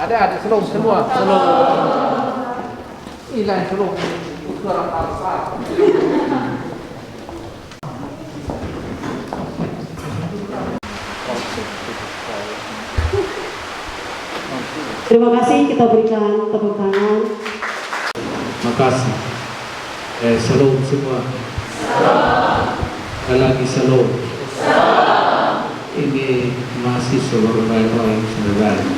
Ada selong semua, selong. Hilang selong ukuran besar. Terima kasih, kita berikan tepuk tangan. Makasih. Selong semua. Lagi selong. Ini mahasiswa baru-baru yang sudah baik.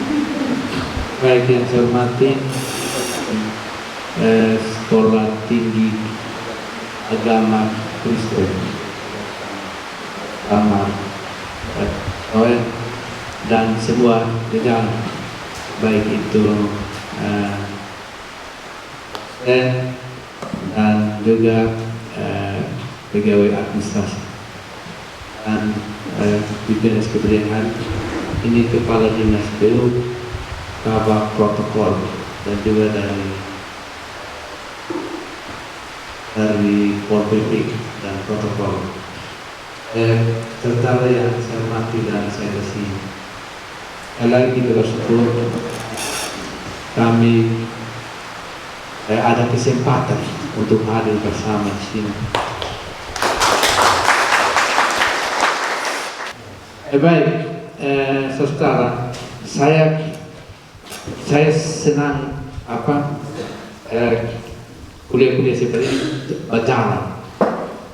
Baik yang saya hormati, Sekolah Tinggi Agama Kristen, dan semua jajaran, baik itu dan juga pegawai administrasi dan pimpinan keberanian. Ini kepala dinas PU, kabak protokol, dan juga dari Pol PP dan protokol, serta yang saya hormati dan saya kasih. Lagi kita bersyukur kami ada kesempatan untuk hadir bersama di sini. Baik, saudara, saya senang kuliah-kuliah seperti ini berjalan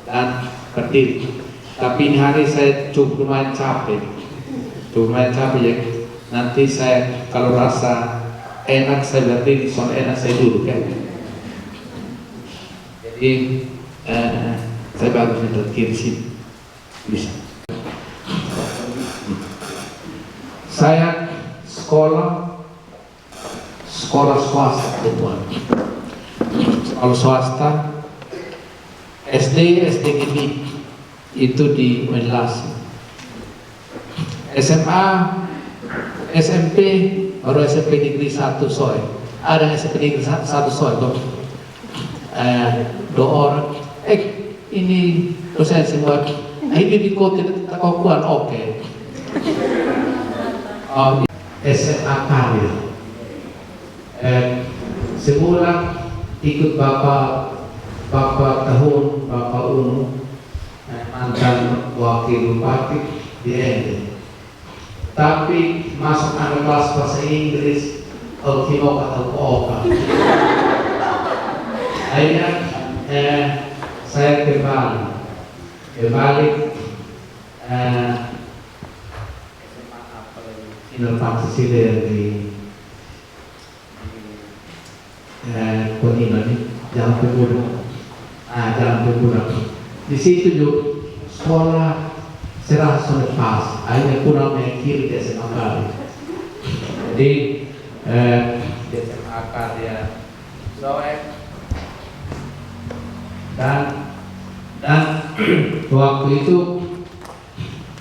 dan berdiri. Tapi ini hari saya cukup lumayan capek ya. Nanti saya kalau rasa enak saya berdiri, soal enak saya duduk kan. Jadi saya bagus berdiri sini bisa. Saya sekolah swasta teman. Kalau swasta SD ini itu di Menlasi, SMA SMP baru SMP negeri 1 Soe, ada SMP negeri 1 Soe dong. 2 orang ini dosen semua ini di kota Takokuan oke. SMA Karir semula ikut bapak tahun bapak Unu, mantan wakil bupati di NT. Tapi masuk anak kelas bahasa Inggris ultimo atau oka. Akhirnya saya kembali inovasi dari Jalan Pemuda. Di situ juga sekolah serah sudah pas, akhirnya kurang mengkiri di SMA kali. Jadi di SMA karya Soek dan waktu itu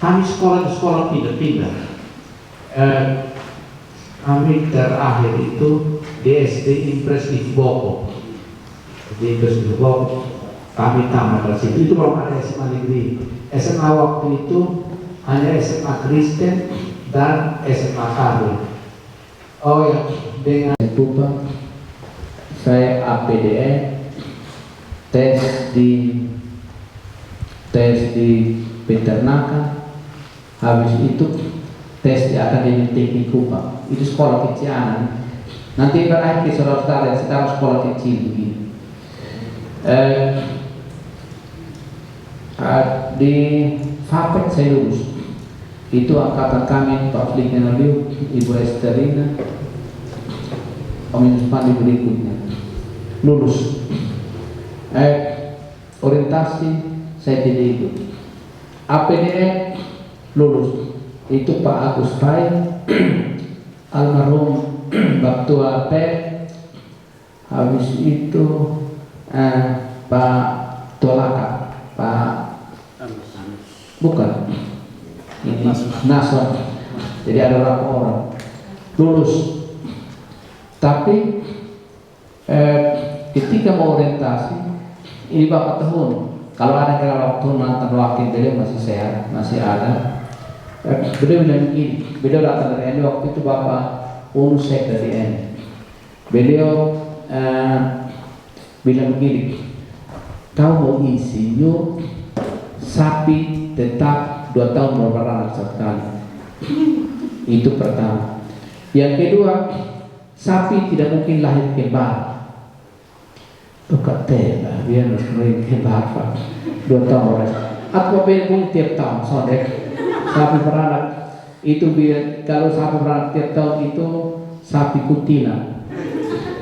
kami sekolah pindah-pindah. Kami terakhir itu di SD Impres di Boko. Di Impres di Boko kami tamat dari situ. Itu belum ada SMA negeri. SMA waktu itu hanya SMA Kristen dan SMA Karir. Oh ya, dengan lupa saya APDE tes di peternakan, habis itu tes di Akademi Teknik Kupang. Itu sekolah kecilan. Nanti berakhir ke saudara-saudara yang sekarang sekolah kecil begini. Di Fapet saya lulus. Itu angkatan kami Pak Flick Nabil, Ibu Esterina, Komunitas Pandi berikutnya lulus. Orientasi saya tidak ikut. APDE lulus. Itu Pak Agus Pai, almarhum Baktua P. Habis itu Pak Tolaka, Pak bukan ini Nason. Jadi ada berapa orang lulus. Tapi ketika mau orientasi ini Bapak tahun, kalau ada kira waktu mantan wakil beliau masih sehat, masih ada. Beliau bilang begini, beliau datang dari NU waktu itu Bapak Unsek dari N. Beliau bilang begini, kau mau insinyur, sapi tetap 2 tahun berberanak sekali. Itu pertama. Yang kedua, sapi tidak mungkin lahir kembar. Bukan tela, biar lahir kembar pak. 2 tahun berberanak. Atau pun tiap tahun, sondek. Sapi beranak itu biar kalau sapi beranak tiap tahun itu sapi kutina.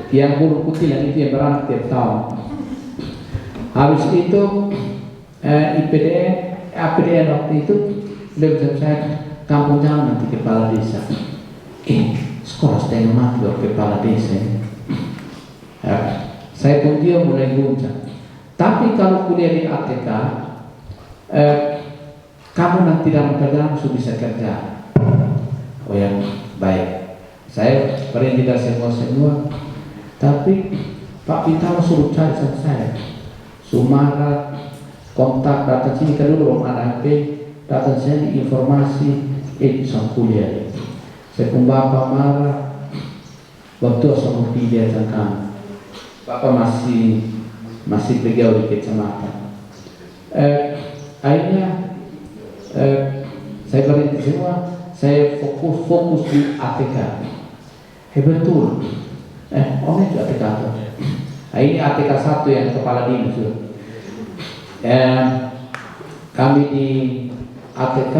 Yang bulu kutina itu yang beranak tiap tahun. Habis itu APDN waktu itu beliau saya kampung jangan nanti kepala desa. Sekolah setengah mati kepala desa. Saya pun dia mulai guncang. Tapi kalau kuliah di ATK, kamu nanti dalam kerjaan sudah bisa kerja. Oh ya, baik. Saya perintah semua. Tapi Pak Pitalo suruh cari sama saya. Sumara, kontak, datang sini kan dulu ada HP, datang sini informasi, bisa kuliah. Saya pun bapak marah, waktu sama dia tentang bapak masih pegawai di kecamatan. Akhirnya saya berhenti semua, saya fokus di ATK. Betul. Itu ATK. Ini ATK 1 yang kepala dinas sudah. Kami di ATK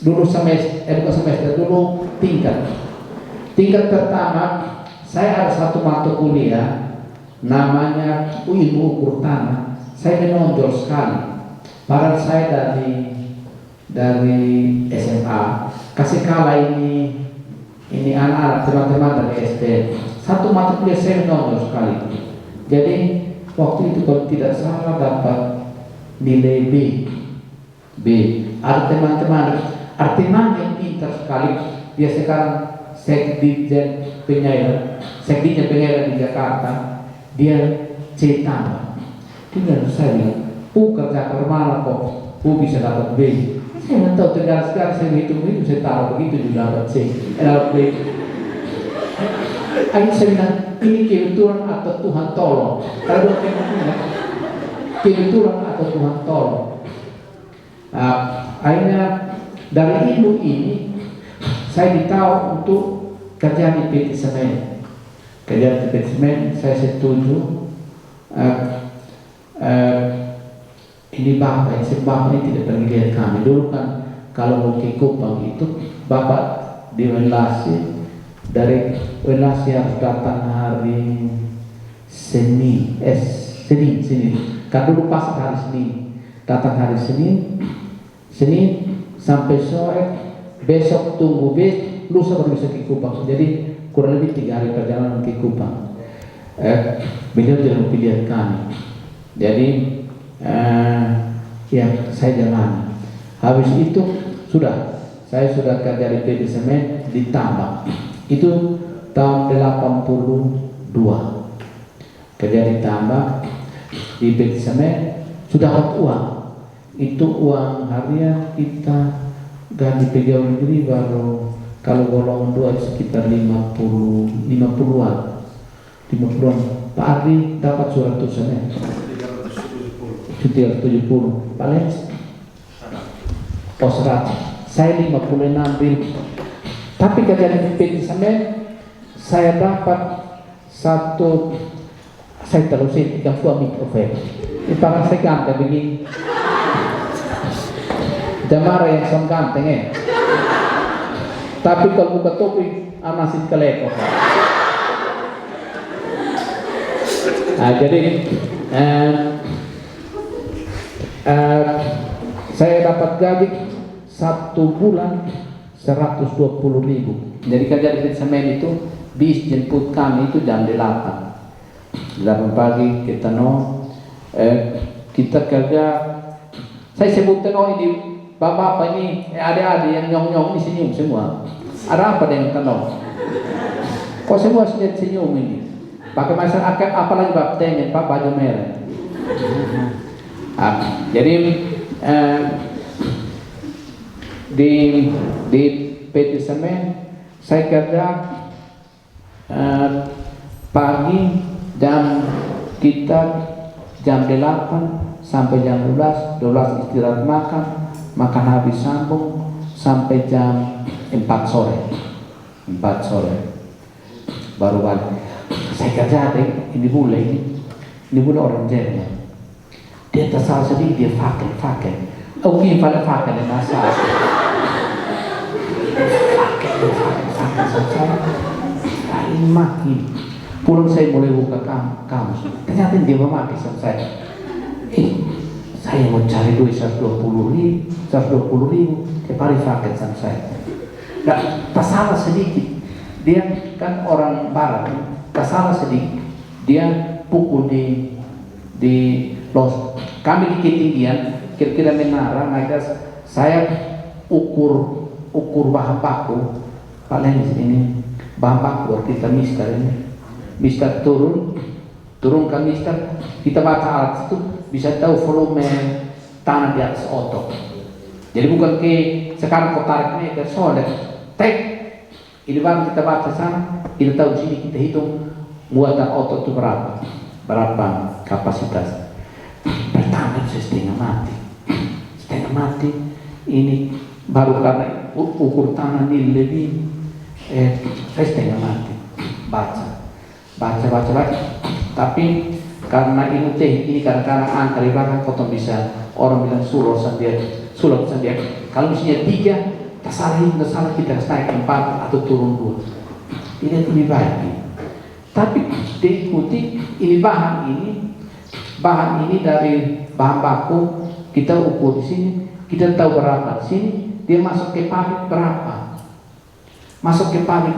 dulu semester dulu tingkat pertama saya ada satu mata kuliah namanya ilmu ukur tanah. Saya menonjol sekali. Padahal saya dari SMA. Kasih kala ini anak-anak teman-teman dari SD. Satu mata kuliah saya menonjol sekali. Jadi waktu itu kalau tidak salah dapat nilai B. Ada teman-teman yang pintar sekali. Dia sekarang sekdinya penyair di Jakarta. Dia C tambah. Tinggal saya bilang, kerja kemana kok, bisa dapat B. Saya nggak tahu tegar-tegar saya hitung itu saya taruh begitu juga dapat C, dapat B. Akhirnya saya bilang, ini kebetulan atau Tuhan tolong. Kalau dua teman kebetulan atau Tuhan tolong. Akhirnya dari ilmu ini saya ditahu untuk kerja di PT Semen. Kerja di PT Semen saya setuju. Ini bapak ini tidak pergi lihat kami dulu kan. Kalau mau ke Kupang itu bapak di relasi dari relasi harus datang hari Senin. Kan dulu pas hari Senin, datang hari Senin sampai sore, besok tunggu lusa baru bisa ke Kupang. Jadi kurang lebih 3 hari perjalanan ke Kupang. Beliau tidak pilih kami. Jadi ya saya jalan. Habis itu saya sudah kerja di PT Semen di tambak. Itu tahun 82. Kerja di tambak di PT Semen sudah dapat uang. Itu uang harian kita gaji pegawai negeri baru kalau golongan 2 sekitar 50-an. Pak Ardi dapat surat tulisannya 370 paling 100. Saya 56.000. Tapi kerja di PT Semen saya dapat saya terusin 3 mikrofon. Ini parang saya ganteng begini. Jamara yang sama ganteng Tapi kalau buka topi anasin keleko. Jadi saya dapat gaji 1 bulan 120.000. Jadi kerja di Semen itu bis jemput kami itu jam 8 pagi kita kita kerja. Saya sebutkan ini bapak-bapak ini adik-adik yang nyong-nyong ini senyum semua. Ada apa dengan tenong? Kok semua senyum ini? Pakai masyarakat apalagi bapak tengen pak baju merah. Jadi di PT Semen Saya kerja pagi kita jam 8 sampai jam 12 istirahat makan habis sambung sampai jam 4 sore baru balik. Saya kerja ini bule orang Jerman, dia tersalah sedikit, dia pakai oke pada pakai dan masalah pakai saya makin pulang saya mulai buka kamus, ternyata dia memakai sama saya. Saya mau cari duit 120.000 tiap hari pakai sama saya. Nah, tersalah sedikit, dia kan orang barat, tersalah sedikit, dia pukul di los. Kami di ketinggian kira-kira menara naik saya ukur bahan baku paling ini bahan baku kita mister turunkan mister, kita baca alat itu bisa tahu volume tanah di atas otot. Jadi bukan ke sekarang kau tarik ini ke solder tek ini baru kita baca sana, kita tahu sini, kita hitung muatan otot itu berapa kapasitas. Pertama saya setengah mati ini baru karena ukur tanah ini lebih saya setengah mati baca tapi karena ini ini kadang-kadang angka di belakang kau bisa orang bilang sulap sendiri kalau misalnya 3 salah kita naik 4 atau turun 2 ini lebih baik. Tapi diikuti ini bahan ini dari bahan baku kita ukur di sini, kita tahu berapa di sini, dia masuk ke pabrik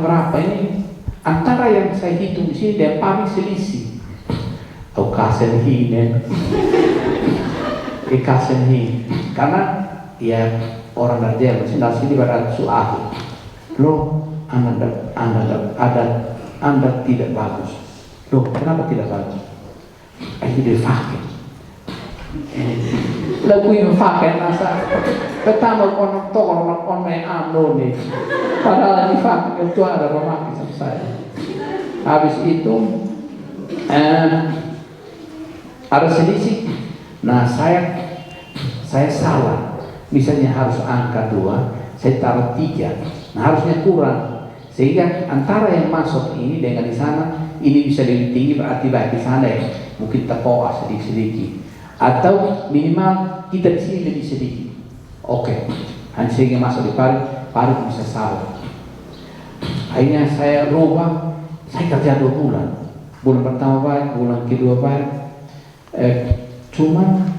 berapa ini antara yang saya hitung di sini dan pabrik selisih. Kau kasen hinen, karena ya orang dari Jerman sini berada suah. Loh, Anda tidak bagus. Loh, kenapa tidak bagus? Itu dia pakai. Lagu yang pakai nasa. Pertama orang main amno nih. Padahal ini pakai itu ada memakai sama saya. Habis itu ada selisih. Nah saya salah. Misalnya harus angka 2, saya taruh 3. Nah harusnya kurang. Sehingga antara yang masuk ini dengan di sana ini bisa lebih tinggi, berarti baik di sana ya mungkin terkoas sedikit atau minimal kita di sini lebih sedikit. Oke, hanya sehingga masuk di parit bisa salah. Akhirnya saya rubah, saya kerja 2 bulan pertama baik, bulan kedua baik. Cuman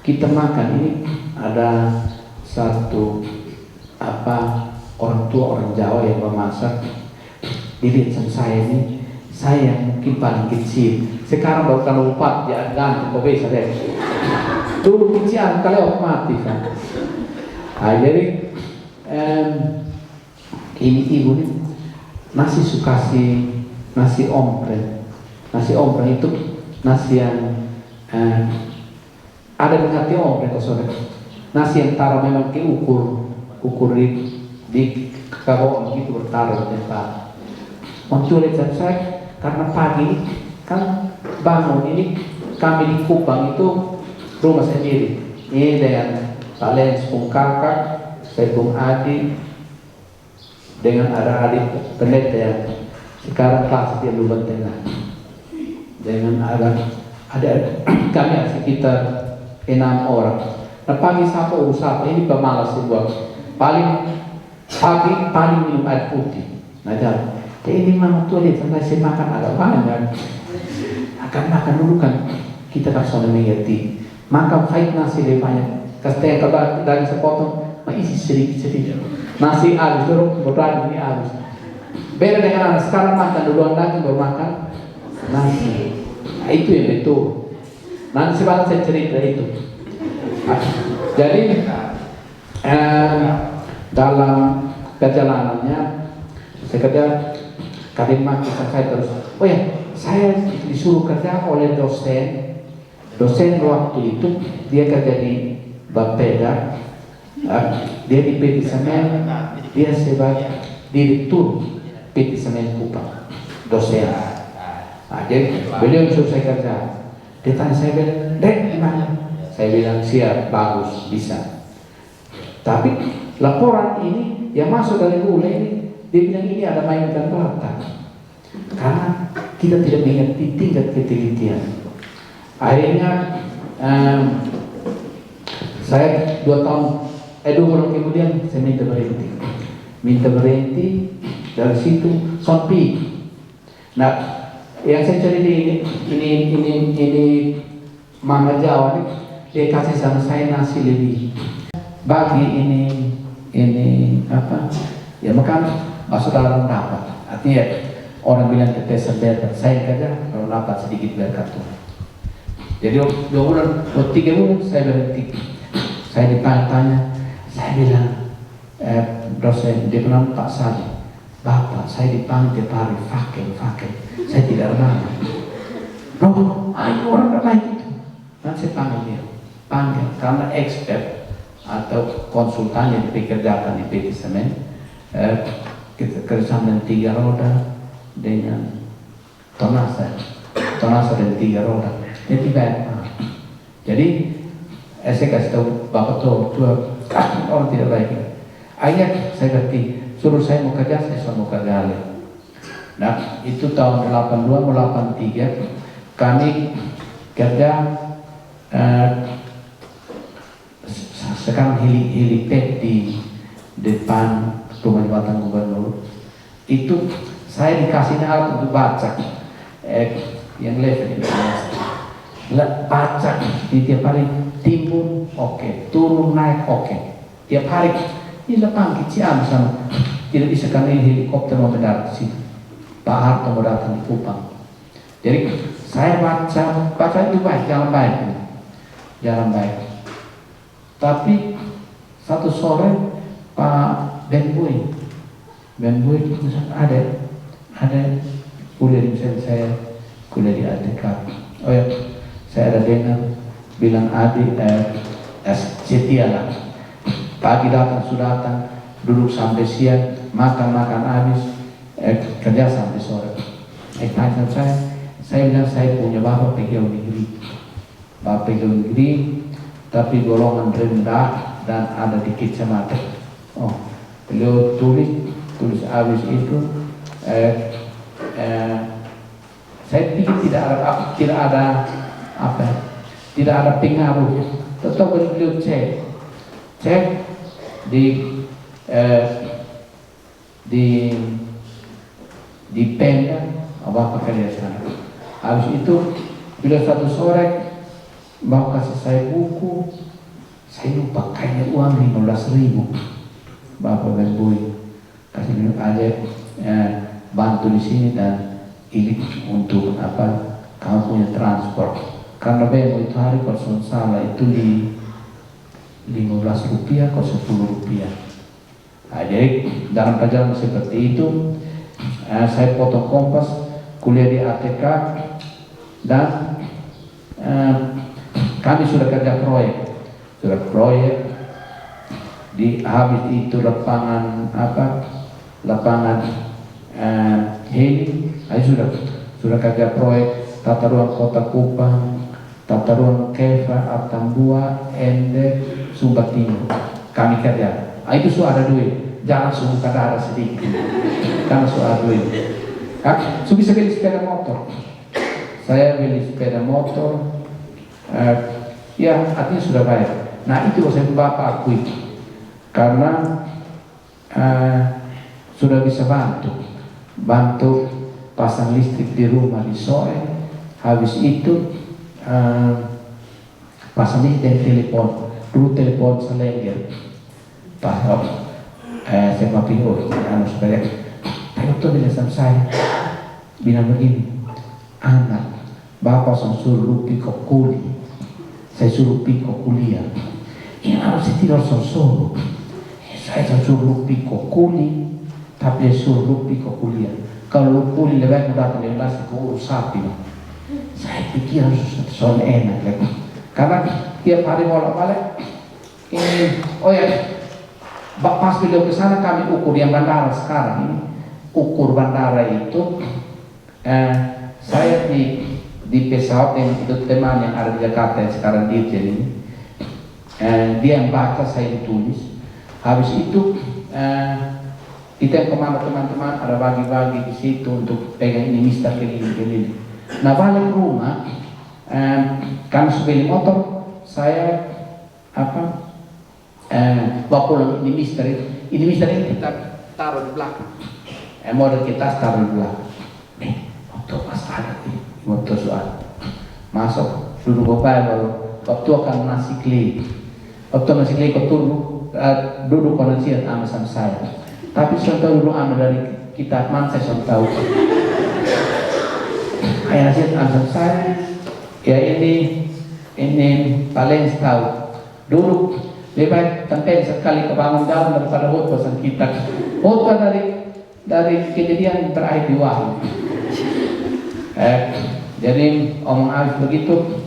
kita makan ini ada satu orang tua orang Jawa yang memasak. Dilihat sama saya ini, saya mungkin paling kecil. Sekarang baru kalau 4 ya ganti kok bisa deh. Dulu kecil kalau mati kan. Jadi ini ibu nih nasi nasi ompreng. Nasi ompreng itu nasi yang ada di hati ompreng saudara. Nasi yang taruh memang ukur di kawon gitu bertaruh di tempat. Menculik saya karena pagi kan bangun ini kami di Kupang itu rumah sendiri. Ini dengan kalian sepung kakak, sepung adik, dengan ada adik pendeta yang sekarang kelas dia lulusan tengah. Dengan ada kami ada sekitar 6 orang. Nah pagi sapa ini pemalas buat paling minum air putih. Nah jadi ini mama tua lihat sampai saya makan agak banyak. Akan makan dulu kan kita kan sudah mengerti. Makan baik nasi lebih banyak. Kasih kalau daging sepotong, isi sedikit. Nasi habis dulu, berani ini habis. Beda dengan anak sekarang makan duluan daging baru makan nasi. Nah, itu yang betul. Nanti sebentar saya cerita itu. Jadi dalam perjalanannya saya kalimat saya terus. Oh ya, saya disuruh kerja oleh dosen waktu itu dia kerja di Bapeda Dia di PT Semen, dia sebagai direktur PT Semen Kupang, dosen. Jadi beliau suruh saya kerja. Dia tanya saya bilang, "Dek, gimana?" Saya bilang, "Siap, bagus, bisa." Tapi laporan ini yang masuk dari Bule ini, dia bilang ini ada mainkan Batak. Karena kita tidak mengerti tingkat ketelitian. Akhirnya saya 2 bulan kemudian saya minta berhenti dari situ sampai. Nah, yang saya cari ini Mama Jawa nih, dia kasih sama saya nasi lebih bagi ini apa ya, makan masuk dalam dapat. Artinya orang bilang tetesan berkat, saya kerja kalau dapat sedikit berkat tuh. Jadi 2 bulan, 3 bulan saya berhenti. Saya ditanya, saya bilang, dosen, dia bilang, "Pak Sadi, Bapak, saya dipanggil hari fakir, saya tidak ramah." "Loh, ayo orang lain itu." Nanti saya panggil dia, karena expert atau konsultan yang dipekerjakan di PT Semen, kerjasama dengan 3 roda dengan tonase dan 3 roda. Jadi jadi saya kasih tahu Bapak tuh orang tidak baik. Akhirnya saya ngerti, suruh saya mau kerja, saya mau kerja. Nah, itu tahun 82 mau 83 kami kerja. Sekarang helipad di depan rumah jabatan gubernur itu saya dikasih alat untuk baca yang level ini, baca di tiap hari, timbun oke, turun naik oke, tiap hari ini depan kecian sama tidak bisa karena helikopter mau mendarat di sini, Pak Harto mau datang di Kupang. Jadi saya baca itu baik, jalan baik. Tapi satu sore Pak Ben Boy ada kuliah di saya kuliah di ATK. Oh ya, saya ada dengar bilang adik setia lah. Pagi sudah datang, duduk sampai siang, makan habis, kerja sampai sore. Tanya saya bilang saya punya bapak pegawai negeri, tapi golongan rendah dan ada di kecamatan. Oh, beliau tulis habis itu saya pikir tidak ada pengaruh. Tetap beliau cek di Pemda apa kerja sana. Habis itu beliau satu sore mau kasih saya buku, saya lupa kayaknya uang 15.000. Bapak Ben Boy kasih minum aja, bantu di sini dan ini untuk apa, kamu punya transport. Karena Ben Boy itu hari kalau salah itu di 15 rupiah atau 10 rupiah. Nah, jadi dalam perjalanan seperti itu, saya foto kompas, kuliah di ATK dan kami sudah kerja proyek di habis itu lapangan heli, sudah kerja proyek tata ruang Kota Kupang, tata ruang Kefa, Atambua, Ende, Sumba Timur. Kami kerja. Itu sudah ada duit, jangan sungguh kada ada sedikit, karena sudah ada duit. Bisa beli sepeda motor. Saya beli sepeda motor. Ya, artinya sudah baik. Nah, itu saya Bapak akui karena sudah bisa bantu pasang listrik di rumah di Soe. Habis itu pasang listrik telepon. Dulu telepon Selengger. Saya papingo, supaya dokter bilang sama saya, bilang begini, anak, Bapak suruh pikok kuli, saya suruh pikok kuliah. Ini harus tidak suruh. Saya suruh pikok kuli, tapi suruh pikok kuliah. Kalau kuli lebih datang dari ke urus sapi, saya pikir harus soal enak lagi. Karena tiap hari bolak-balik ini Oh ya, pas beliau ke sana kami ukur yang bandara sekarang ini. Ukur bandara itu saya di pesawat yang itu teman yang ada di Jakarta yang sekarang dirjen ini, dia yang baca, saya ditulis. Habis itu kita yang komando teman-teman ada bagi-bagi di situ untuk pegang ini mister keliling-keliling. Nah balik rumah kami sebeli motor, saya bawa pulang ini mister ini kita taruh di belakang. Model kita taruh di belakang. Motor pas ada nih, motor soal masuk duduk baru waktu akan nasi klik. Waktu nasi klik kau duduk koneksian sama saya. Tapi saya tahu dulu dari kita man saya tahu. Ayah nasihat sama saya. Ya ini paling tahu. Dulu lebih baik tempel sekali kebangun dalam daripada khutbah kita. Khutbah dari kejadian terakhir di Wahyu. Jadi omong Alif begitu,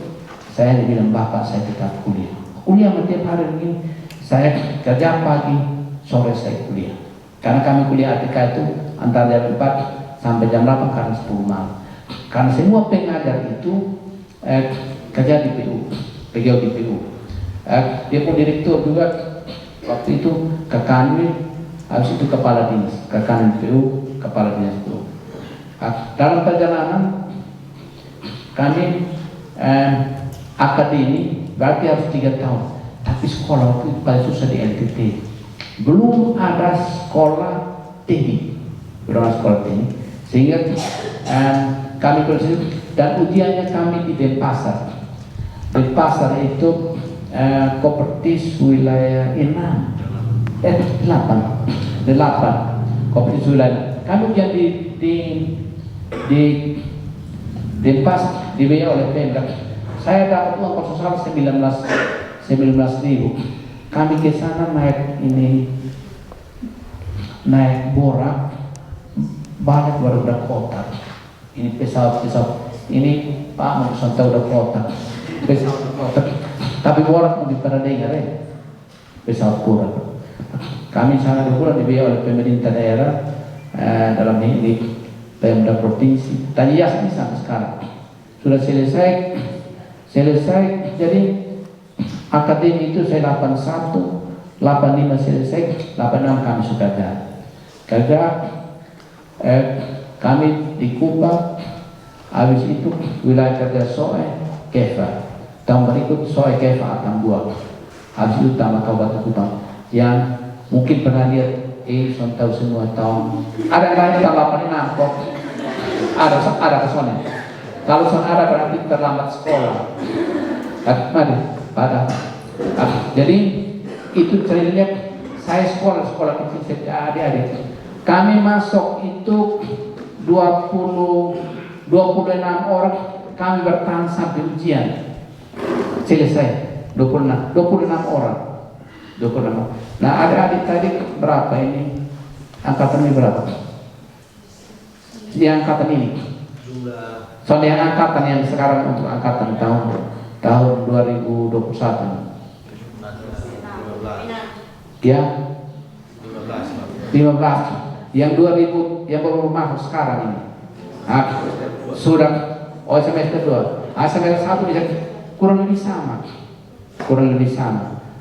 saya dibilang bapak saya tetap kuliah tiap hari begini. Saya kerja pagi, sore saya kuliah. Karena kami kuliah ATK itu antara jam 4 sampai jam 8 karena 10 malam. Karena semua pengajar itu kerja di PU, beliau di PU. Dia pun direktur juga waktu itu ke Kanwil. Habis itu kepala dinas, ke kanan PU, kepala dinas PU. Dalam perjalanan kami akademi berarti harus 3 tahun. Tapi sekolah itu paling susah di NTT. Belum ada sekolah tinggi, sehingga kami berhasil dan ujiannya kami di Denpasar. Denpasar itu kopertis wilayah 8 kopertis wilayah. Kami ujian di Denpasar dibayar oleh Pemda. Saya dapat uang kosong 19.000. Kami ke sana naik borak balik baru udah kota. Ini pesawat ini Pak mau santai udah kota. Pesawat kota. Tapi borak mau dipada dengar pesawat borak. Kami sangat berkurang dibiayai oleh pemerintah daerah dalam ini Pemda provinsi. Tadi ya sampai sekarang sudah selesai. Jadi akademi itu saya 81, 85 selesai, 86 kami sudah kerja. Kami di Kuba. Habis itu wilayah kerja Soe Kefa. Tahun berikut Soe Kefa akan buat. Habis itu tambah Kabupaten Kupang yang mungkin pernah lihat son tahu semua tahun ada lain tambah kok ada kesoalnya. Kalau son ada berarti terlambat sekolah. Mari pada. Jadi itu ceritanya saya sekolah kecil sejak adik-adik. Kami masuk itu 26 orang, kami bertahan sampai ujian selesai. 26 orang. 26. Nah adik-adik tadi berapa ini? Angkatan ini berapa? Di angkatan ini? Soalnya angkatan yang sekarang untuk angkatan tahun 2021. Ya? 15. Yang 2000 yang baru masuk sekarang ini. Sudah semester 2. Semester 1 bisa kurang lebih sama.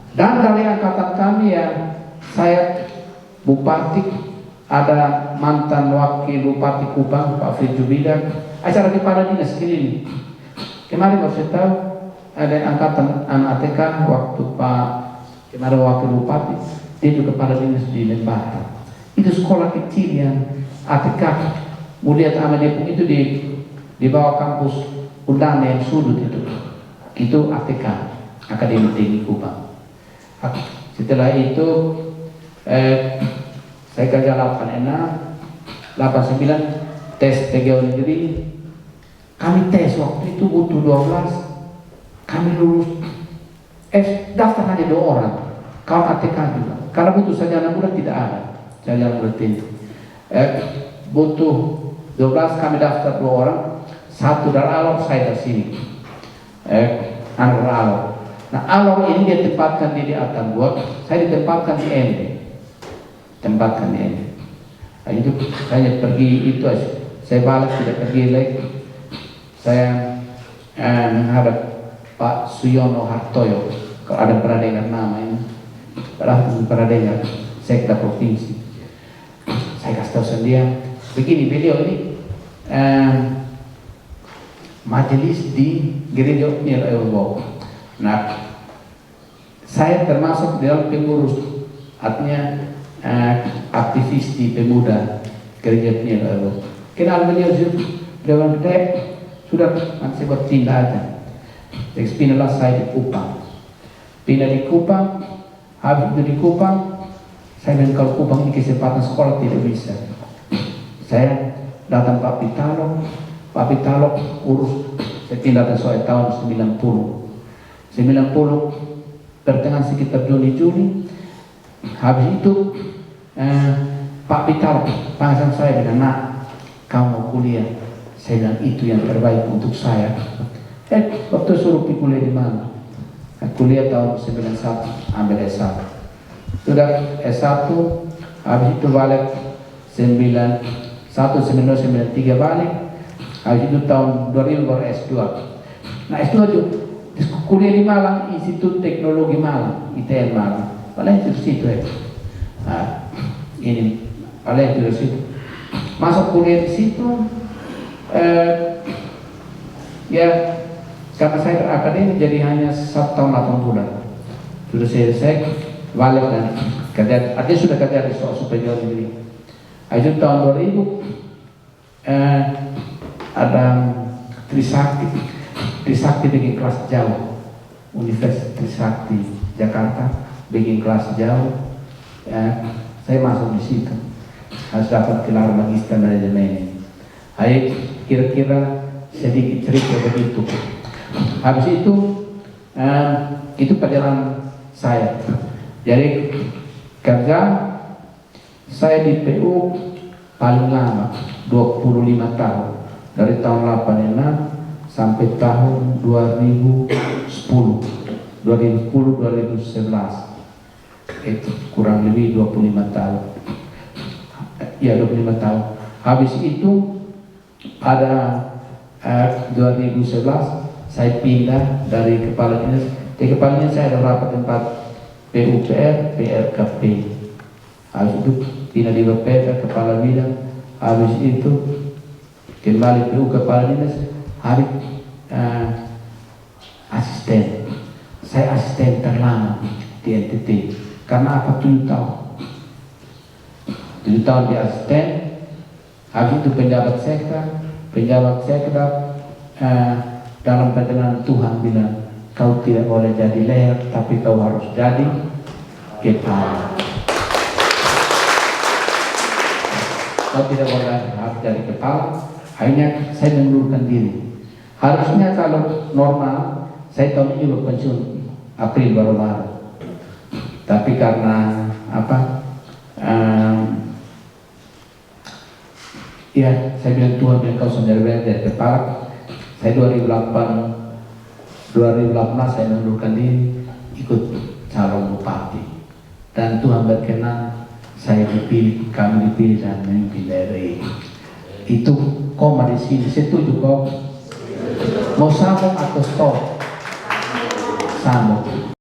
Dan dari angkatan kami ya, saya bupati, ada mantan wakil bupati Kupang Pak Frijubida, acara di Kepala Dinas ini. Kemarin saya tahu ada angkatan anak ATK waktu Pak kemarin wakil bupati, dia juga Kepala Dinas di Lembata. Itu sekolah kecil yang ATK mulia sama dia itu di bawah kampus Undang yang sudut itu ATK, Akademi Tinggi Kupang. Setelah itu saya kerja 86, 89 tes TGO negeri. Kami tes waktu itu butuh 12, kami lulus. Daftar hanya 2 orang, kawan ATK juga. Karena butuh sarjana muda tidak ada, sarjana muda tinggi. Butuh 12, kami daftar 2 orang, 1 dari Alor, saya dari sini. Anak Alor. Nah, Alor ini dia tempatkan di Atambua, saya ditempatkan di MD. Tempatkan di MD. Nah, itu saya pergi itu aja. Saya balik tidak pergi lagi. Saya menghadap Pak Suyono Hartoyo. Kalau ada pernah dengar nama ini, pernah dengar sekda provinsi. Saya kasih tahu sama dia, begini beliau ini majelis di gereja Niel Ewo. Nah, saya termasuk dalam pengurus, artinya aktivis di pemuda gereja Niel Ewo. Kenal beliau juga, sudah nanti buat pindah aja. Jadi pindahlah saya di Kupang. Pindah di Kupang, habis itu di Kupang, saya bilang kalau Kupang ini kesempatan sekolah tidak bisa. Saya datang Pak Pitalo urus, saya pindah ke soal tahun 90 pertengahan sekitar Juli. Habis itu Pak Pitalo panggilan saya dengan, nak, kamu mau kuliah? Saya bilang itu yang terbaik untuk saya. Waktu suruh pergi kuliah di mana? Kuliah tahun 91, ambil S1. Sudah S1, habis itu balik 1993 balik. Habis itu tahun 2000 baru S2. Nah, S2 itu kuliah di Malang, Institut Teknologi Malang, ITN Malang. Paling itu situ ya. Nah, ini paling itu situ. Masuk kuliah di situ, ya karena saya berakademik jadi hanya 1 tahun 8 bulan. Sudah selesai, balik dan kerja. Artinya sudah kerja di soal superior negeri. Itu tahun 2000 ada Trisakti bikin kelas jauh, Universitas Trisakti Jakarta bikin kelas jauh. Saya masuk di situ, harus dapat gelar magister manajemen. Ayo kira-kira sedikit cerita begitu. Habis itu perjalanan saya. Jadi kerja saya di PU paling lama 25 tahun, dari tahun 86 sampai tahun 2011. Itu kurang lebih 25 tahun. Ya, 25 tahun. Habis itu pada 2011 saya pindah dari kepala dinas. Di kepala dinas saya ada rapat tempat PUPR, PRKP. Habis itu pindah di BPR kepala bidang. Habis itu kembali PU kepala dinas. Hari asisten. Saya asisten terlama di NTT. Karena apa? 7 tahun. 7 tahun di asisten. Habis itu penjabat sekda. Dalam perjalanan Tuhan bilang, kau tidak boleh jadi leher, tapi kau harus jadi kepala. Kau tidak boleh harus jadi kepala. Akhirnya saya mengundurkan diri. Harusnya kalau normal, saya tahun ini baru pensiun, April baru Maret. Tapi karena apa? Ya, saya bilang Tuhan bilang kau sendiri jadi kepala. Saya 2018 saya mengundurkan diri, ikut calon bupati. Dan Tuhan berkenan saya dipilih, kami dipilih dan memimpin daerah. Itu koma di sini, setuju kok? Mau sambung atau stop? Sambung.